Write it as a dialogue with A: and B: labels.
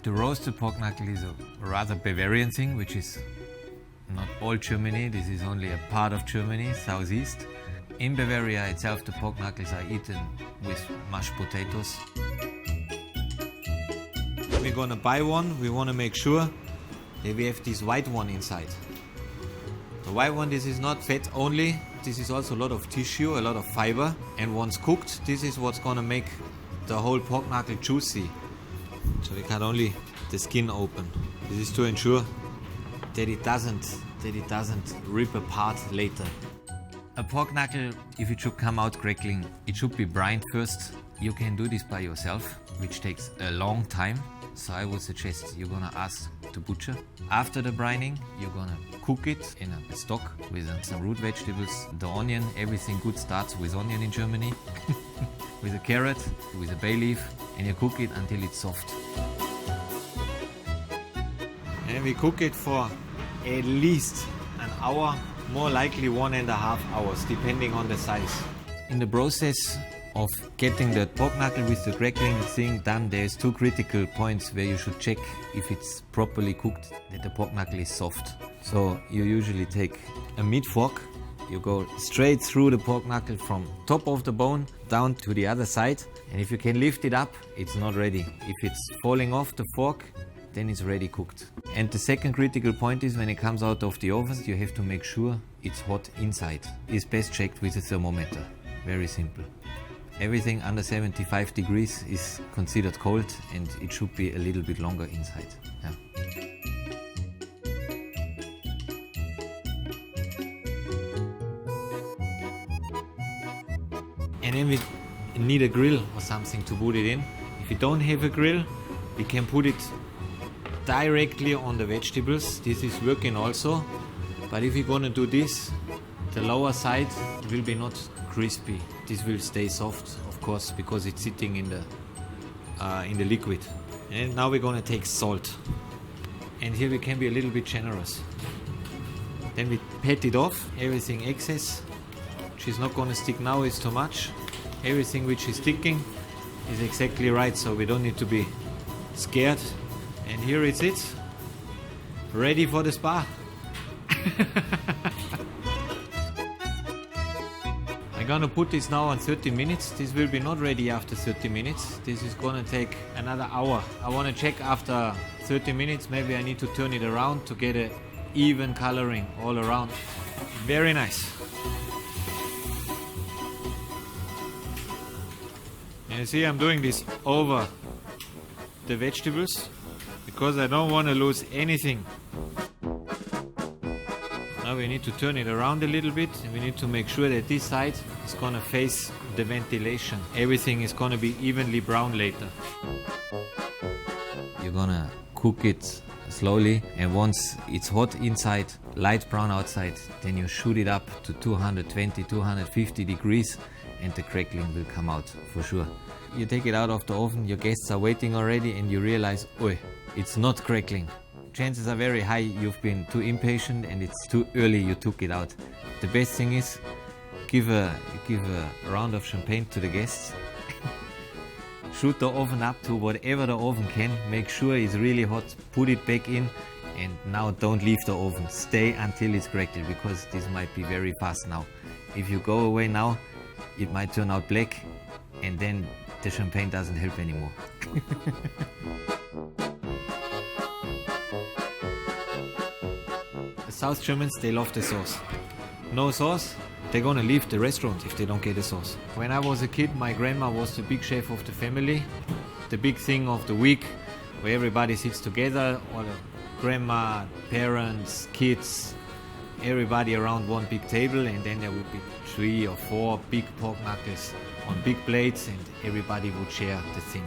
A: The roasted pork knuckle is a rather Bavarian thing, which is not all Germany. This is only a part of Germany, southeast. In Bavaria itself, the pork knuckles are eaten with mashed potatoes. We're gonna buy one. We want to make sure that we have this white one inside. The white one, this is not fat only. This is also a lot of tissue, a lot of fiber. And once cooked, this is what's gonna make the whole pork knuckle juicy. So we cut only the skin open. This is to ensure that it doesn't rip apart later. A pork knuckle, if it should come out crackling, it should be brined first. You can do this by yourself, which takes a long time. So I would suggest you're gonna ask the butcher. After the brining, you're gonna cook it in a stock with some root vegetables, the onion. Everything good starts with onion in Germany. With a carrot, with a bay leaf, and you cook it until it's soft. And we cook it for at least an hour, more likely 1.5 hours, depending on the size. In the process of getting the pork knuckle with the crackling thing done, there's 2 critical points where you should check if it's properly cooked, that the pork knuckle is soft. So you usually take a meat fork, you go straight through the pork knuckle from top of the bone down to the other side, and if you can lift it up, it's not ready. If it's falling off the fork, then it's ready cooked. And the second critical point is when it comes out of the oven, you have to make sure it's hot inside. It's best checked with a thermometer. Very simple. Everything under 75 degrees is considered cold, and it should be a little bit longer inside. Yeah. And then we need a grill or something to put it in. If you don't have a grill, we can put it directly on the vegetables. This is working also. But if you're gonna do this, the lower side will be not crispy. This will stay soft, of course, because it's sitting in the liquid. And now we're gonna take salt. And here we can be a little bit generous. Then we pat it off, everything excess, which is not gonna stick now, is too much. Everything which is sticking is exactly right, so we don't need to be scared. And here is it, ready for the spa. I'm gonna put this now on 30 minutes. This will be not ready after 30 minutes. This is gonna take another hour. I wanna check after 30 minutes. Maybe I need to turn it around to get an even coloring all around. Very nice. And you see, I'm doing this over the vegetables because I don't want to lose anything. Now we need to turn it around a little bit, and we need to make sure that this side is gonna face the ventilation. Everything is gonna be evenly brown later. You're gonna cook it slowly, and once it's hot inside, light brown outside, then you shoot it up to 220, 250 degrees, and the crackling will come out for sure. You take it out of the oven, your guests are waiting already, and you realize, oh, it's not crackling. Chances are very high you've been too impatient and it's too early you took it out. The best thing is give a round of champagne to the guests. Shoot the oven up to whatever the oven can. Make sure it's really hot. Put it back in, and now don't leave the oven. Stay until it's crackled, because this might be very fast now. If you go away now, it might turn out black, and then the champagne doesn't help anymore. South Germans, they love the sauce. No sauce, they're gonna leave the restaurant if they don't get the sauce. When I was a kid, my grandma was the big chef of the family. The big thing of the week, where everybody sits together, all the grandma, parents, kids, everybody around one big table, and then there would be 3 or 4 big pork knuckles on big plates, and everybody would share the thing.